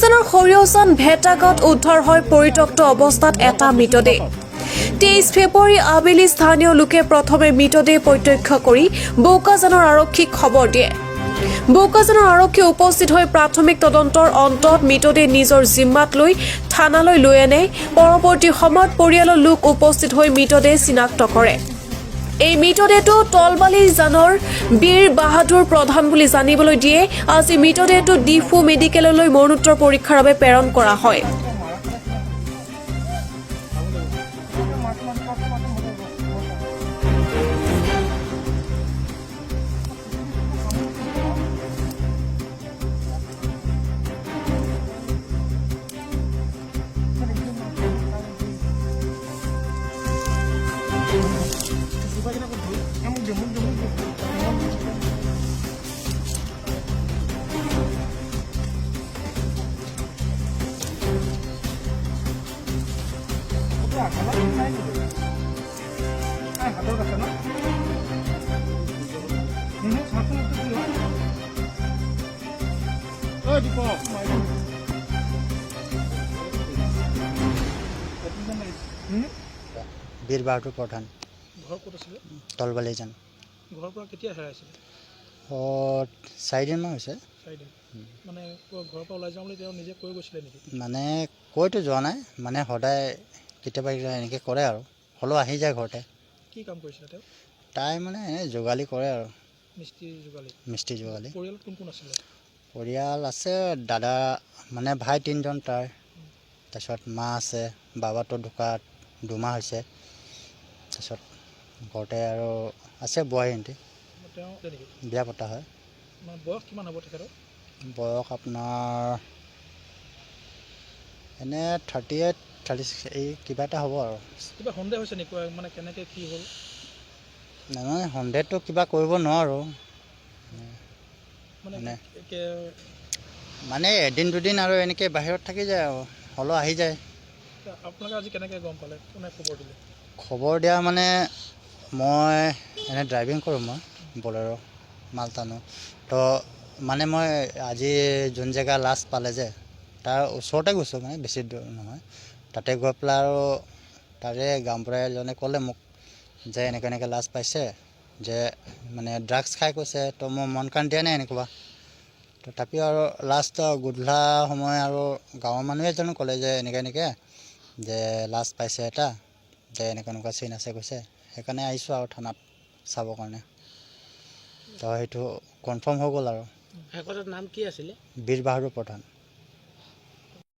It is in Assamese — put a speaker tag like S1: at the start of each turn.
S1: বোকাজানৰ হৰিয়চন ভেটাঘাট উদ্ধাৰ হয় পৰিত্যক্ত অৱস্থাত এটা মৃতদেহ 23 ফেব্ৰুৱাৰী আবেলি স্থানীয় লোকে প্ৰথমে মৃতদেহ প্ৰত্যক্ষ কৰি বোকাজানৰ আৰক্ষীক খবৰ দিয়ে বোকাজানৰ আৰক্ষী উপস্থিত হৈ প্ৰাথমিক তদন্তৰ অন্তত মৃতদেহ নিজৰ জিম্মাত লৈ থানালৈ লৈ আনে পৰৱৰ্তী সময়ত পৰিয়ালৰ লোক উপস্থিত হৈ মৃতদেহ চিনাক্ত কৰে এই মৃতদেহটো তলবালি জানৰ বীৰ বাহাদুৰ প্ৰধান বুলি জানিবলৈ দিয়ে আজি মৃতদেহটো ডিফু মেডিকেললৈ মৰণোত্তৰ পৰীক্ষাৰ বাবে প্ৰেৰণ কৰা হয়
S2: বীৰ বাহাদুৰ প্ৰধান
S3: ঘৰ ক'ত আছিলে
S2: তলবালি জান
S3: ঘৰৰ পৰা কেতিয়া হেৰাইছিলে
S2: 4 দিনমান হৈছে
S3: 4 দিন মানে ঘৰৰ পৰা ওলাই যাওঁ বুলি তেওঁ নিজে কৈ গৈছিলে নেকি
S2: মানে কৈতো যোৱা নাই মানে সদায় কেতিয়াবা এনেকৈ কৰে আৰু হ'লেও আহি যায় ঘৰতে
S3: কি কাম কৰিছিলে তেওঁ
S2: তাই মানে এনে যোগালী কৰে আৰু মিস্ত্ৰী যোগালী
S3: পৰিয়াল কোন কোন আছিলে
S2: পৰিয়াল আছে দাদা মানে ভাই 3জন তাৰ তাৰপিছত মা আছে বাবাটো ঢুকাত 2 মাহ হৈছে তাৰপিছত ঘৰতে আৰু আছে বোৱাৰীহঁতি
S3: তেওঁ
S2: বিয়া পতা হয়
S3: মানে বয়স কিমান হ'ব তেখেতৰ
S2: বয়স আপোনাৰ এনে 38 36 এই কিবা এটা হ'ব আৰু
S3: কিবা সন্দেহ হৈছে নেকি মানে কেনেকৈ কি হ'ল
S2: নহয় সন্দেহটো কিবা কৰিব নোৱাৰোঁ মানে এদিন দুদিন আৰু এনেকৈ বাহিৰত থাকি যায় আৰু হ'লেও আহি যায়
S3: আপোনালোকে আজি কেনেকৈ গম পালে কোনে খবৰ দিলে
S2: খবৰ দিয়া মানে মই এনে ড্ৰাইভিং কৰোঁ মই বলেৰো মাল টানো তো মানে মই আজি যোন জেগা লাষ্ট পালে যে তাৰ ওচৰতে গৈছোঁ মানে বেছি দূৰ নহয় তাতে গৈ পেলাই আৰু তাৰে গাঁওবুঢ়া এজনে ক'লে মোক যে এনেকৈ এনেকৈ লাষ্ট পাইছে যে মানে ড্ৰাগছ খাই কৈছে তো মই মন কাণ দিয়া নাই এনেকুৱা তথাপিও আৰু লাষ্ট গধূলা সময় আৰু গাঁৱৰ মানুহ এজনে ক'লে যে এনেকৈ যে লাষ্ট পাইছে এটা যে এনেকুৱা চিন আছে কৈছে সেইকাৰণে আহিছোঁ আৰু থানাত চাবৰ কাৰণে তো সেইটো কনফাৰ্ম হৈ গ'ল আৰু
S3: শেষত নাম কি আছিলে
S2: বীৰ বাহাদুৰ প্ৰধান